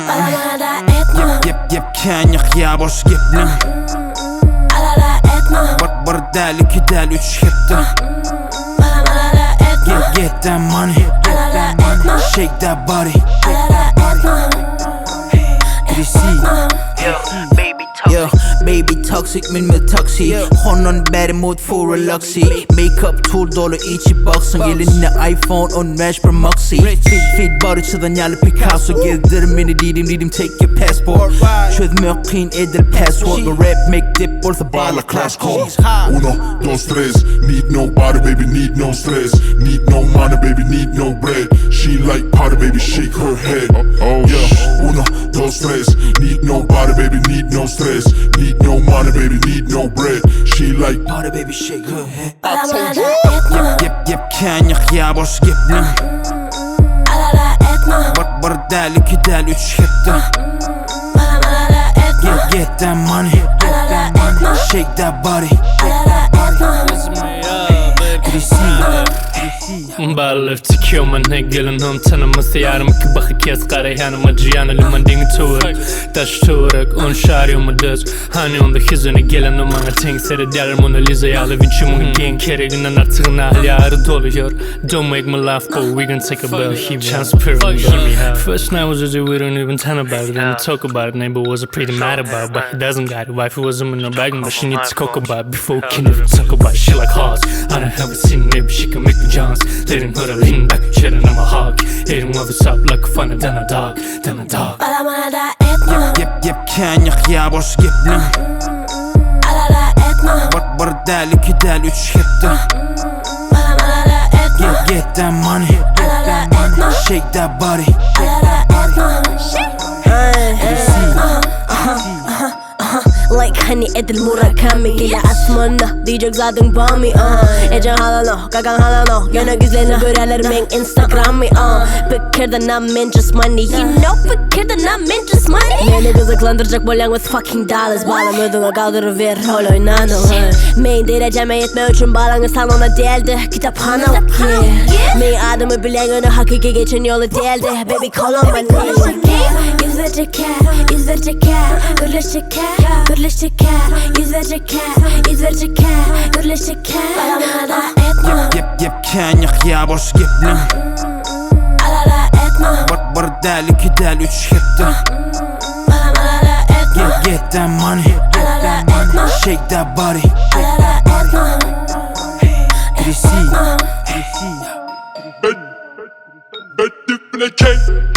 Alada etme. Yep kanyak ya boş geplim. Alada etme. Bir del iki del üç heptim. Alada etme. Get that money. Alada etme. Shake that body. Alada etme. Yo, baby toxic min med taxi. Hånden bærer mod for relaxi. Makeup tool dolu içi baksın. Gelinle iPhone on match per Moxie. Feed body çıdan yalı Picasso. Gezdirim beni dedim take your passport. Çözmüyor clean edil password. Bir rap mektep orta bağla class code. Uno, dos, tres. Need nobody, baby, need no stress. Need no money, baby, need no bread. She like party, baby, shake her head. Oh yeah. Uno, dos, tres. Need nobody, baby, need no stress. Need no money, baby, need no bread. She like party, baby, shake her head. Alada etme. Yep kanyak ya boş geplim. Alada etme. Bir del iki del üç heptim. Alada etme. Get that money. Alada etme. Shake that body. Alada etme. Balif tikiyor man ne gelin hım tanıması yarım ki bakı kes kare yanıma ciyanı liman dingi tuğrak taş tuğrak on şarıyor mu düz hani onda hizine gelin o bana tank seri derim Mona Lisa yalı vinci mun gen kere günden artığına halyarı doluyor don't make me laugh go we can take a bill chance pyramid first night was a we don't even tell about it and talk about it neighbor was a pretty mad about it but he doesn't got it wife was him in a bag but she needs to cook about it before we can even talk about shit like hearts I don't have a scene maybe she can make me Johns letting her lean back and chillin' I'm a hog hitting others up like a funner than a dog Alada etme. Yep kanyak ya boş geplim. Alada etme. Bir del iki del üç heptim. Alada etme. Get that money. Alada etme. Shake that body. Alada etme. Likehoneeey edil Murakami Gele asmanı diyecek zaten bami Ecen halano, kakan halano Gönü güzlerini görerler men Instagram'ı Fikirden I'm just money You know fikirden I'm just money Beni kızıklandıracak bolan with fucking dollars Bağlam ödüne kaldırıver rol oynanım Main dereceme yetme üçün bağlanı salona değildi Kitaphane Main adımı bilen önü hakiki geçen yolu değildi Baby call on my name Yüz verecek cat, yüz verecek cat Gürleşecek cat, gürleşecek cat Yüz verecek cat, yüz verecek cat Gürleşecek cat Alada etme. Yep kanyak ya boş geplim. Alada etme. Bir del iki del üç heptim. Alada etme. Get that money. Alada etme. Shake that body. Alada etme. Berdiyev